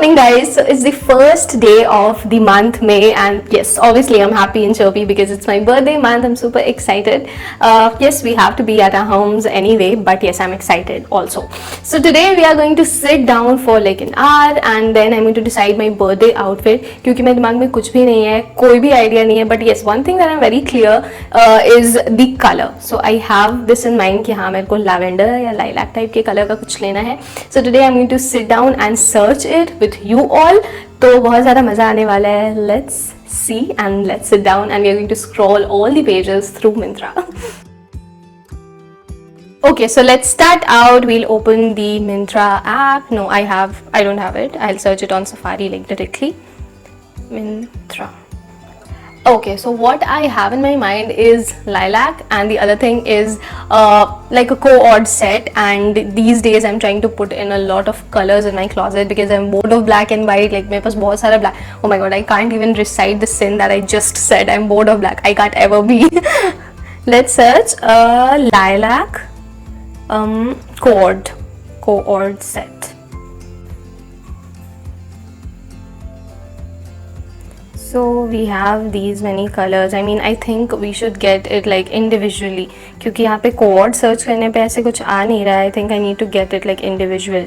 morning, guys. So it's the first day of the month May, and yes, obviously I'm happy and chirpy because it's my birthday month. I'm super excited. Yes, we have to be at our homes anyway, but yes, I'm excited also. So today we are going to sit down for like an hour, and then I'm going to decide my birthday outfit. क्योंकि मेरे दिमाग में कुछ भी नहीं है, कोई भी idea नहीं है. But yes, one thing that I'm very clear is the color. So I have this in mind कि हाँ मेरे को lavender या lilac type के color का कुछ लेना है. So today I'm going to sit down and search it with you all. तो बहुत ज़्यादा मज़ा आने वाला है. Let's see and let's sit down and we are going to scroll all the pages through Myntra. Okay, so let's start out. We'll open the Myntra app. No, I don't have it. I'll search it on Safari like directly. Myntra. Okay, so what I have in my mind is lilac, and the other thing is like a co-ord set. And these days I'm trying to put in a lot of colors in my closet because I'm bored of black and white. Like मेरे पास बहुत सारा black. Oh my god, I can't even recite the sin that I just said. I'm bored of black. I can't ever be. Let's search lilac co-ord set. So we have these many colors. I mean, I think we should get it like individually. क्योंकि यहाँ पे code search करने पे ऐसे कुछ आ नहीं रहा है. I think I need to get it like individual.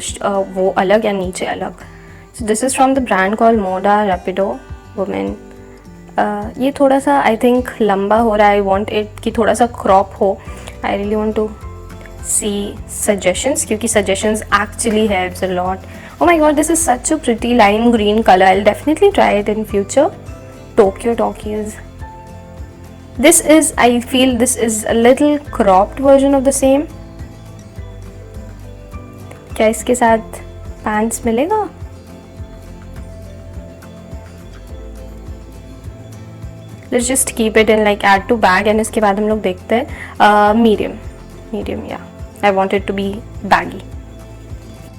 वो अलग या नीचे अलग. So this is from the brand called Moda Rapido Women. ये थोड़ा सा I think लंबा हो रहा है. I want it कि थोड़ा सा crop हो. I really want to see suggestions क्योंकि suggestions actually helps a lot. Oh my god, this is such a pretty lime green color. I'll definitely try it in future. Tokyo Talkies. This is, I feel this is a little cropped version of the same. क्या इसके साथ pants मिलेगा? Let's just keep it in like add to bag and इसके बाद हम लोग देखते हैं medium yeah. I want it to be baggy.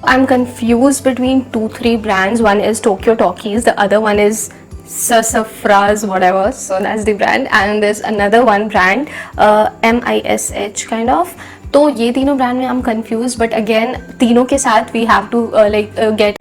I'm confused between 2-3 brands. One is Tokyo Talkies, the other one is Sassafras whatever, so that's the brand, and there's another one brand MISH kind of. तो ये तीनों brand में I'm confused, but again तीनों के साथ we have to get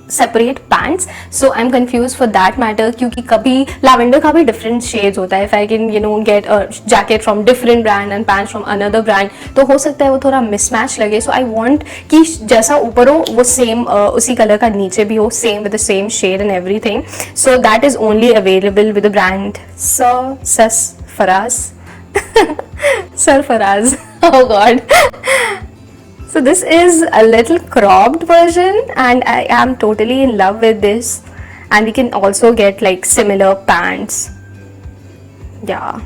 separate pants, so I'm confused for that matter क्योंकि कभी lavender का भी different shades होता है. If I can get a jacket from different brand and pants from another brand तो हो सकता है वो थोड़ा mismatch लगे. So I want कि जैसा ऊपर हो वो same उसी color का नीचे भी हो, same with the same shade and everything. So that is only available with the brand Sarfaraz. Sarfaraz. Oh god. So this is a little cropped version and I am totally in love with this, and we can also get like similar pants. Yeah.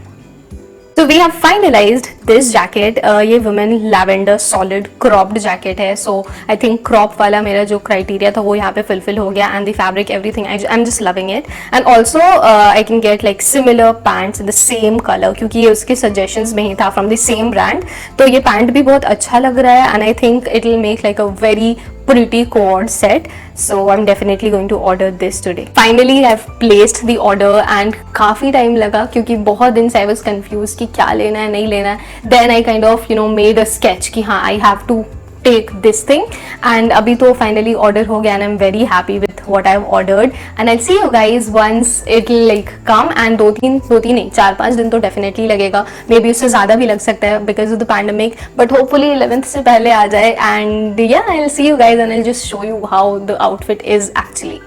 So we have finalized this jacket. ये women lavender solid cropped jacket है. So I think crop वाला मेरा जो criteria था वो यहाँ पे fulfill हो गया, and the fabric everything I'm just loving it. And also I can get like similar pants in the same color क्योंकि ये उसके suggestions में ही था from the same brand. तो ये pant भी बहुत अच्छा लग रहा है, and I think it will make like a very pretty cord set. So I'm definitely going to order this today. Finally I've placed the order and काफ़ी time लगा क्योंकि बहुत दिन से I was confused कि क्या लेना है नहीं लेना है. Then I kind of made a sketch कि हाँ I have to take this thing, and अभी तो finally order हो गया and I'm very happy with what I've ordered, and I'll see you guys once it'll like come. And दो तीन नहीं 4-5 दिन तो definitely लगेगा, maybe उससे ज़्यादा भी लग सकता है because of the pandemic, but hopefully 11th से पहले आ जाए. And yeah, I'll see you guys and I'll just show you how the outfit is actually.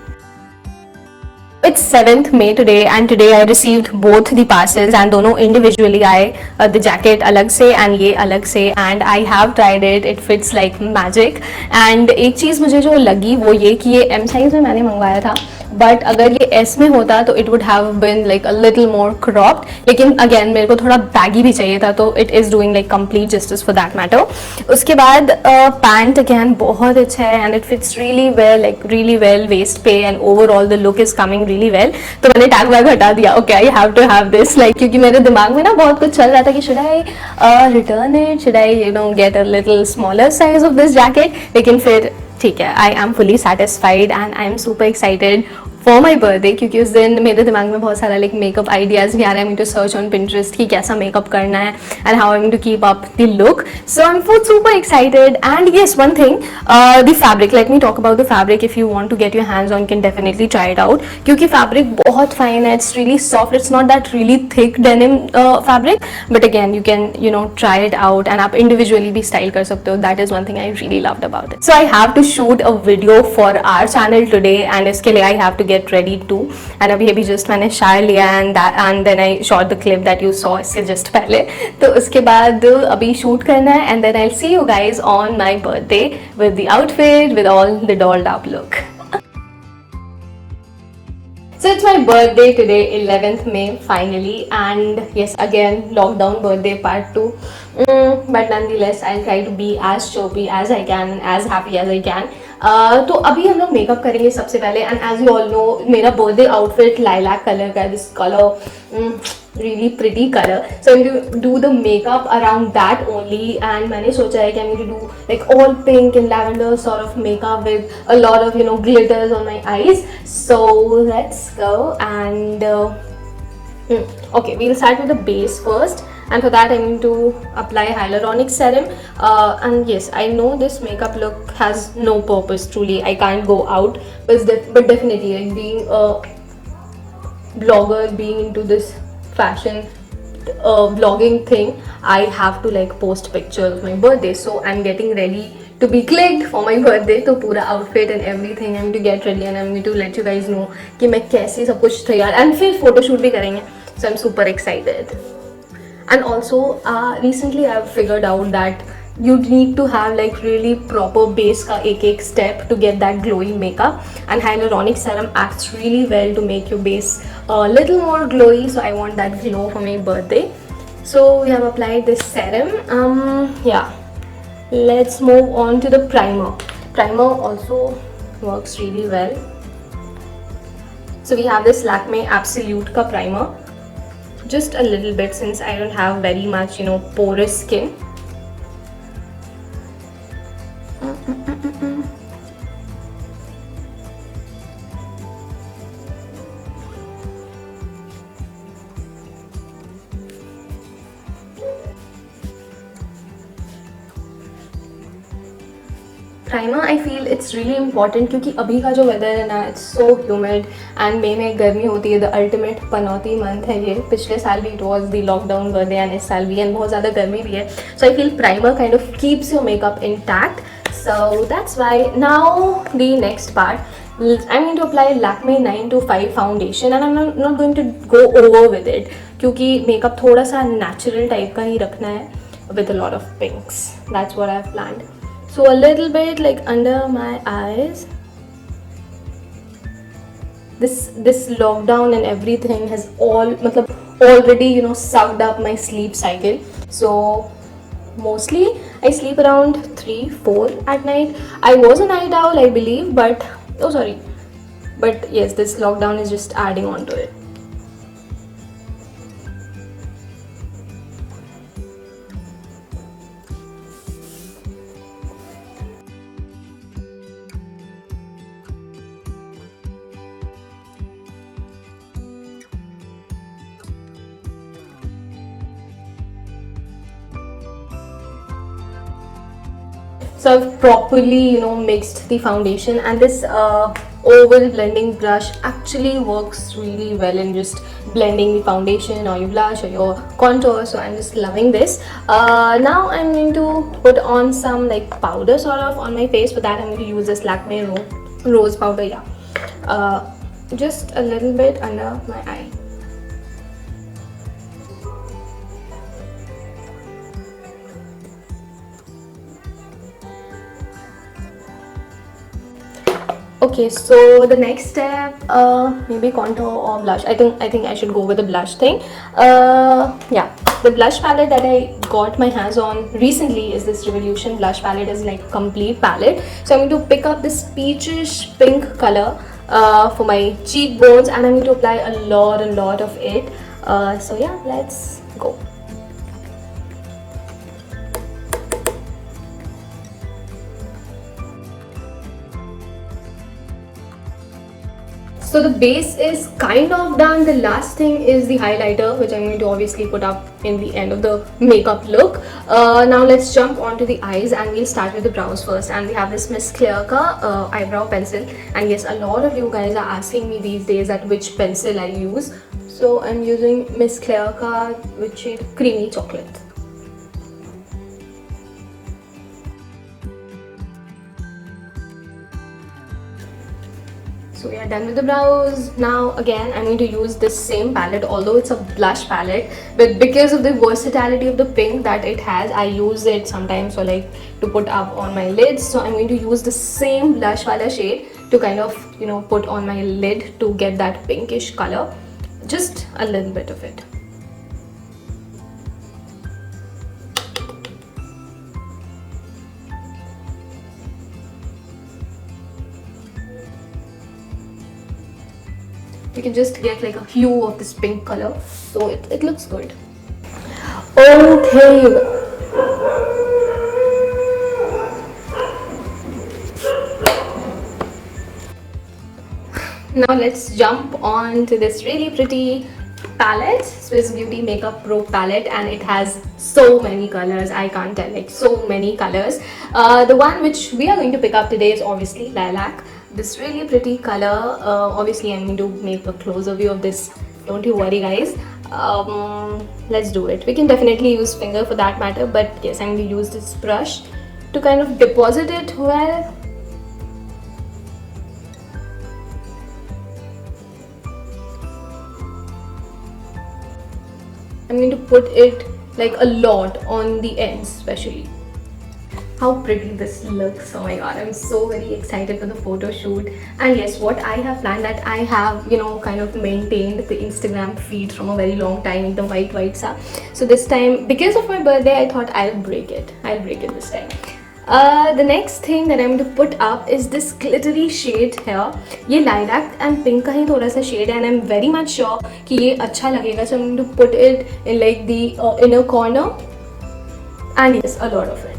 It's 7th May today, and today I received both the parcels and दोनों individually आए. The jacket अलग से and ये अलग से, and I have tried it. It fits like magic. And एक चीज़ मुझे जो लगी वो ये कि ये M size में मैंने मंगवाया था, but अगर ये S में होता तो it would have been like a little more cropped. लेकिन again मेरे को थोड़ा baggy भी चाहिए था, तो it is doing like complete justice for that matter. उसके बाद pant again बहुत अच्छा है and it fits really well, like really well waist पे, and overall the look is coming really well. तो मैंने tag bag हटा दिया. Okay, I have to have this, like क्योंकि मेरे दिमाग में ना बहुत कुछ चल रहा था कि should I return it, should I get a little smaller size of this jacket, लेकिन फिर ठीक है, I am fully satisfied and I am super excited. For my birthday, क्योंकि उस दिन मेरे दिमाग में बहुत सारा लाइक मेकअप आइडियाज़ भी आ रहा है. I to search on Pinterest कि कैसा मेकअप करना है and how I am to keep up the look. So I am super excited. And yes, one thing, the fabric, let me talk about the fabric. If you want to get your hands on, can definitely try it out, क्योंकि fabric बहुत fine है. It's really soft. It's not that really thick denim fabric, but again you can try it out and आप individually भी style कर सकते हो. That is one thing I really loved about it. So I have to shoot a video for our channel today and इसके लिए I have to get ready to. And अभी just मैंने shower लिया and then I shot the clip that you saw इससे just पहले. तो उसके बाद अभी शूट करना है and then I C you guys on my birthday with the outfit, with all the dolled up look. So it's my birthday today, 11th May finally, and yes, again lockdown birthday part 2. But nonetheless I'll try to be as chirpy as I can and as happy as I can. तो अभी हम लोग makeup करेंगे सबसे पहले. And as you all know मेरा birthday outfit lilac colour का है. This colour really pretty color, so I'm going to do the makeup around that only. And मैंने सोचा है कि I'm going to do like all pink and lavender sort of makeup with a lot of glitters on my eyes. So let's go. And okay, we'll start with the base first, and for that I'm going to apply hyaluronic serum. And yes, I know this makeup look has no purpose, truly I can't go out, but definitely like being a blogger, being into this fashion vlogging thing, I have to like post pictures of my birthday. So I'm getting ready to be clicked for my birthday. तो पूरा outfit and everything I'm to get ready, and I'm going to let you guys know कि मैं कैसे सब कुछ तैयार, and फिर photoshoot भी करेंगे. So I'm super excited. And also recently I've figured out that you need to have like really proper base का एक step to get that glowing makeup, and hyaluronic serum acts really well to make your base a little more glowy. So I want that glow for my birthday. So we have applied this serum. Yeah, let's move on to the primer. Primer also works really well. So we have this Lakme Absolute ka primer, just a little bit since I don't have very much porous skin. Primer I feel it's really important, क्योंकि अभी का जो weather है ना, it's so humid and मई में गर्मी होती है. द अल्टीमेट पनौती मंथ है ये. पिछले साल भी it was the lockdown birthday and इस साल भी, एंड बहुत ज़्यादा गर्मी भी है. So I feel primer kind of keeps your makeup intact. So that's why. Now the next part, I'm going to apply Lakme 925 foundation, and I'm not going to go over with it क्योंकि makeup थोड़ा सा natural type का ही रखना है with a lot of pinks. That's what I've planned. So a little bit like under my eyes. This lockdown and everything has already sucked up my sleep cycle. So mostly I sleep around 3-4 at night. I was a night owl, I believe, but yes, this lockdown is just adding on to it. So I've properly mixed the foundation, and this oval blending brush actually works really well in just blending the foundation or your blush or your contour. So I'm just loving this. Now I'm going to put on some like powder sort of on my face. For that I'm going to use this Lakme rose powder. Just a little bit under my eye. Okay, so the next step, maybe contour or blush. I think I should go with the blush thing. Yeah, the blush palette that I got my hands on recently is this Revolution blush palette. Is like complete palette. So I'm going to pick up this peachish pink color for my cheekbones, and I'm going to apply a lot of it. So yeah, let's go. So the base is kind of done. The last thing is the highlighter, which I'm going to obviously put up in the end of the makeup look. Now let's jump onto the eyes, and we'll start with the brows first. And we have this Miss Clear Ka eyebrow pencil. And yes, a lot of you guys are asking me these days at which pencil I use. So I'm using Miss Clear Ka with shade Creamy Chocolate. So we are done with the brows. Now again, I'm going to use this same palette, although it's a blush palette, but because of the versatility of the pink that it has, I use it sometimes for like to put up on my lids. So I'm going to use the same blush wala shade to kind of, you know, put on my lid to get that pinkish color. Just a little bit of it. You can just get like a hue of this pink color, so it looks good. Okay. Now let's jump on to this really pretty palette, Swiss Beauty Makeup Pro palette, and it has so many colors. I can't tell, like so many colors. The one which we are going to pick up today is obviously Lilac. This really pretty color. Obviously I'm going to make a closer view of this, don't you worry guys. Let's do it. We can definitely use finger for that matter, but yes, I'm going to use this brush to kind of deposit it well. I'm going to put it like a lot on the ends especially. How pretty this looks. Oh my god, I'm so very excited for the photo shoot. And yes, what I have planned, that I have, you know, kind of maintained the Instagram feed from a very long time, the white sa. So this time, because of my birthday, I thought I'll break it this time. The next thing that I'm going to put up is this glittery shade here. ये lilac and pink का ही थोड़ा सा shade है, and I'm very much sure कि ये अच्छा लगेगा. So I'm going to put it in like the inner corner, and yes, a lot of it.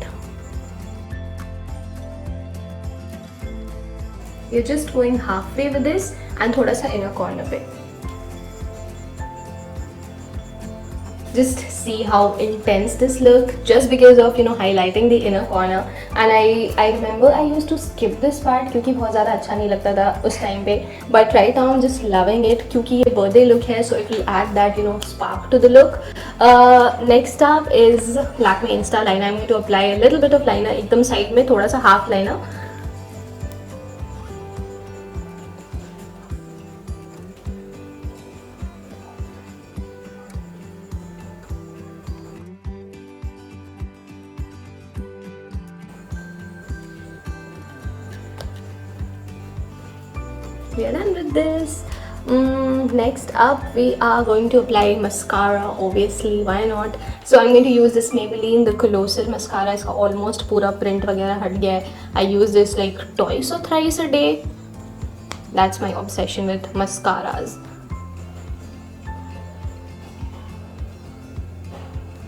You're just going halfway with this and थोड़ा सा inner corner पे. Just see how intense this look, just because of, you know, highlighting the inner corner. And I remember I used to skip this part क्योंकि बहुत ज़्यादा अच्छा नहीं लगता था उस time पे. But right now I'm just loving it क्योंकि ये birthday look है, so it will add that, you know, spark to the look. Next up is Lakme Insta Liner. I'm going to apply a little bit of liner एकदम side में, थोड़ा सा half liner. We are done with this. Next up, we are going to apply mascara. Obviously, why not? So I'm going to use this Maybelline the Colossal mascara. इसका almost पूरा print वगैरह हट गया है. I use this like twice or thrice a day. That's my obsession with mascaras.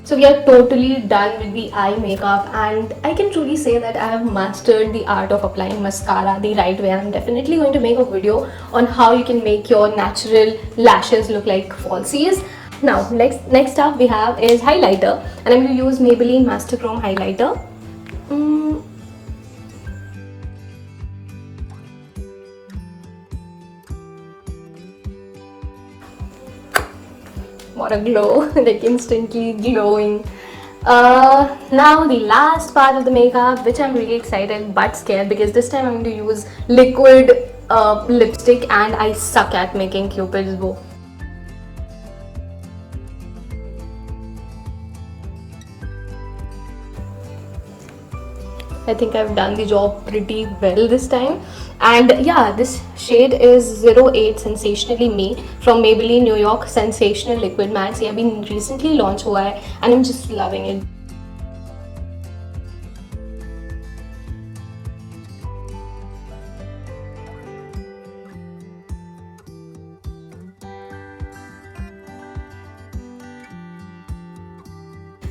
So we are totally done with the eye makeup, and I can truly say that I have mastered the art of applying mascara the right way. I'm definitely going to make a video on how you can make your natural lashes look like falsies. Now next up we have is highlighter, and I'm going to use Maybelline Master Chrome highlighter. What a glow, like instantly glowing. Now the last part of the makeup, which I'm really excited but scared, because this time I'm going to use liquid lipstick, and I suck at making Cupid's bow. I think I've done the job pretty well this time. And yeah, this shade is 08 Sensationally Me from Maybelline New York Sensational Liquid Matte. ये अभी recently launched हुआ है, and I'm just loving it.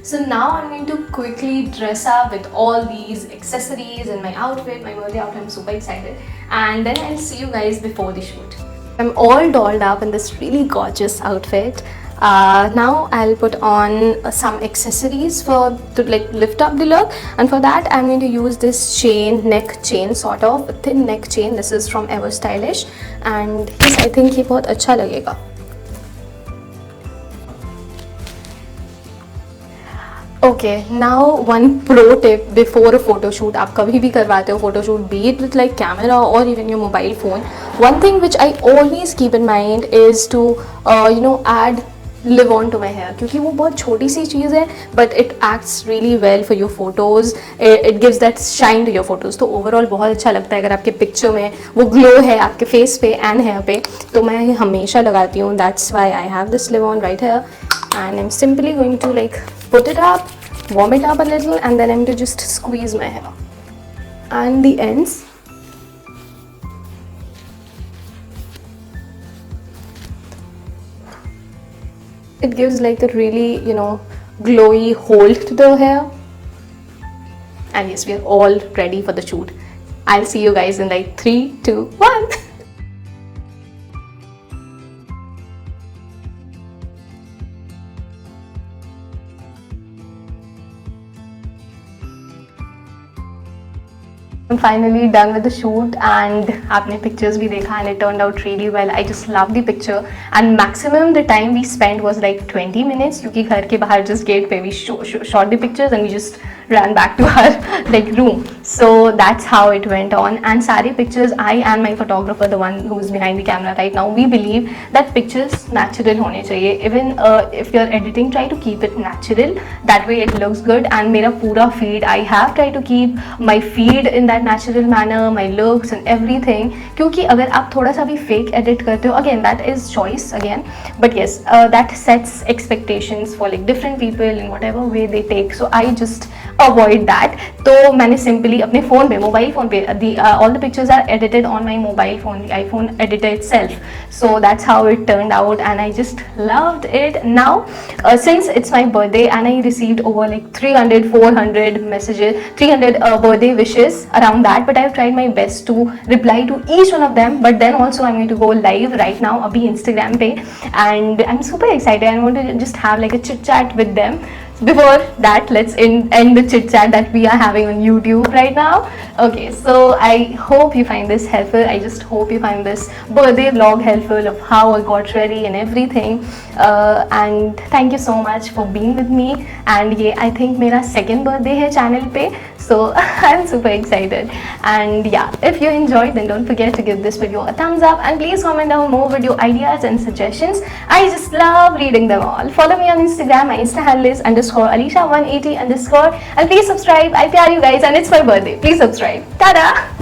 So now I'm going to quickly dress up with all these accessories and my outfit, my birthday outfit. I'm super excited, and then I'll see you guys before the shoot. I'm all dolled up in this really gorgeous outfit. Now I'll put on some accessories for to like lift up the look, and for that I'm going to use this chain, neck chain, sort of a thin neck chain. This is from Ever Stylish, and yes, I think ये बहुत अच्छा लगेगा. Okay, now one pro tip before a photo shoot. आप कभी भी करवाते हो photo shoot, be it with like camera or even your mobile phone. One thing which I always keep in mind is to add live on to my hair, क्योंकि वो बहुत छोटी सी चीज़ है but it acts really well for your photos. It gives that shine to your photos. तो overall बहुत अच्छा लगता है अगर आपके picture में वो glow है आपके face पे and hair पे, तो मैं हमेशा लगाती हूँ. That's why I have this live on right here, and I'm simply going to like put it up, warm it up a little, and then I'm going to just squeeze my hair and the ends. It gives like a really, glowy hold to the hair. And yes, we are all ready for the shoot. I'll see you guys in like 3, 2, 1. I'm finally done with the shoot, and आपने pictures भी देखा and it turned out really well. I just love the picture, and maximum the time we spent was like 20 minutes क्योंकि घर के बाहर just gate पे we shot the pictures and we just ran back to our like room. So that's how it went on, and सारे pictures I and my photographer, the one who's behind the camera right now, we believe that pictures natural होने चाहिए. Even if you're editing, try to keep it natural. That way it looks good. And मेरा पूरा feed, I have tried to keep my feed in that natural manner, my looks and everything. क्योंकि अगर आप थोड़ा सा भी fake edit करते हो, again that is choice again, but yes, that sets expectations for like different people in whatever way they take. So I just avoid that. तो मैंने simply अपने फ़ोन पे, मोबाइल फ़ोन पे, all the pictures are edited on my mobile phone, the iPhone editor itself. So that's how it turned out, and I just loved it. Now, since it's my birthday and I received over like 300, 400 messages, 300 birthday wishes around that, but I've tried my best to reply to each one of them. But then also I'm going to go live right now, abhi Instagram pe, and I'm super excited. I want to just have like a chit chat with them. Before that, let's end the chit chat that we are having on YouTube right now. Okay, so I hope you find this helpful. I just hope you find this birthday vlog helpful of how I got ready and everything. And thank you so much for being with me. And yeah, I think मेरा second birthday है channel पे, so I'm super excited. And yeah, if you enjoyed, then don't forget to give this video a thumbs up, and please comment down more video ideas and suggestions. I just love reading them all. Follow me on Instagram. My Insta handle is _Alisha180_, and please subscribe. I pyar you guys, and it's my birthday. Please subscribe. Tada!